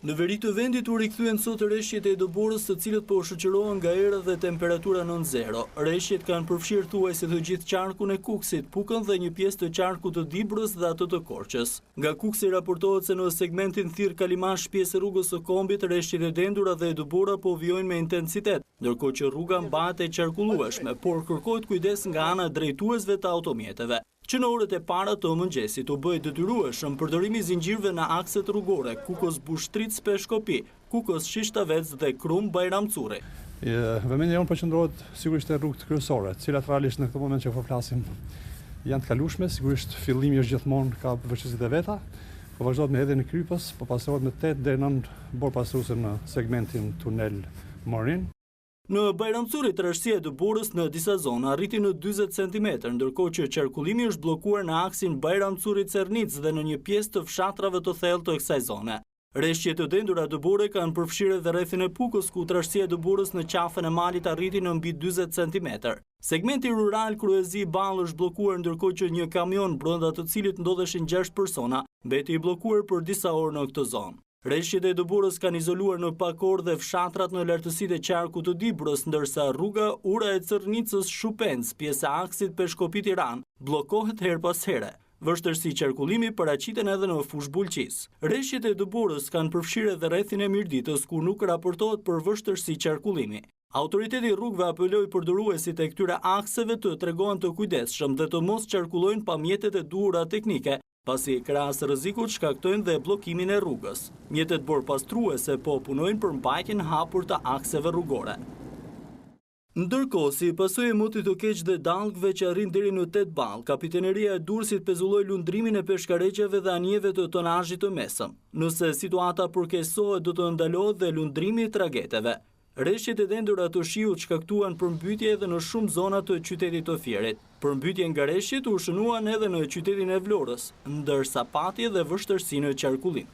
Në veri të vendit u rikthyen sot rreshjet e doborës të cilët po shoqërohen nga era dhe temperatura nën zero. Rreshjet kanë përfshirë thuajse të gjithë qarkun e Kukësit, Pukën dhe një pjesë të qarkut të Dibrës dhe atë të Korçës. Nga Kuksi raportohet se në segmentin Thirr Kalimash pjesë rrugës së Kombit rreshjet e dendura dhe e dobora po vijojnë me intensitet, ndërkohë që rruga mbahet e qarkullueshme, por kërkohet kujdes nga ana e drejtuesve të automjeteve, që në orët e para të mëngjesit u bëj detyrueshëm përdorimi i zinxhirëve në akset rrugore Kukës-Bushtric-Peshkopi, Kukës-Shishtavec dhe Krum-Bajramcuri. Vëmendja jonë përqendrohet sigurisht te rrugët kryesore, të cilat realisht në këtë moment që po flasim janë të kalueshme, sigurisht fillimi është gjithmonë ka vështirësitë e veta, po vazhdohet me hedhjen e krypës, po pasohet me 8 deri në 9 borë pasuese në segmentin tunel Morin. Në Bajramcuri tërheqësia e doborës në disa zona arriti në 40 cm, ndërkohë që qarkullimi është bllokuar në aksin Bajramcuri-Cernic dhe në një pjesë të fshatrave të thellë të kësaj zone. Rreshjet të dendura dobore kanë përfshirë edhe rrethin e Pukës, ku tërheqësia e doborës në qafën e malit arriti në mbi 40 cm. Segmenti rural Kryezi-Ballë është bllokuar, ndërkohë që një kamion brenda të cilit ndodheshin 6 persona mbeti i bllokuar për disa orë në këtë zonë. Rreshjet e doborës kanë izoluar në pak orë dhe fshatrat në lartësitë e qarkut të Dibrës, ndërsa rruga Ura e Cernicës Shupenc, pjesë e aksit Peshkopi-Tiranë, bllokohet her pas here. Vështirësi qarkullimi paraqiten edhe në fushë Bulqis. Rreshjet e doborës kanë përfshirë edhe rrethin e Mirditës, ku nuk raportohet për vështirësi qarkullimi. Autoriteti i rrugëve apeloi përdoruesit e këtyre akseve të tregohen të kujdesshëm dhe të mos qarkullojnë pa mjetet e duhura teknike, pasi krahas rrezikut shkaktojnë dhe bllokimin e rrugës. Mjetet borpastruese po punojnë për mbajtjen hapur të akseve rrugore. Ndërkohë, si pasojë e motit të keq dhe dallgëve që arrin deri në 8 ball, Kapiteneria e Durrësit pezulloi lundrimin e peshkareqeve dhe anijeve të tonazhit të mesëm. Nëse situata përkeqësohet, do të ndalohet dhe lundrimi i trageteve. Rreshjet e dendura të shiut shkaktuan përmbytje edhe në shumë zona të qytetit të Fierit. Përmbytje nga rreshjet u shënuan edhe në qytetin e Vlorës, ndërsa pati dhe vështirësi në qarkullim.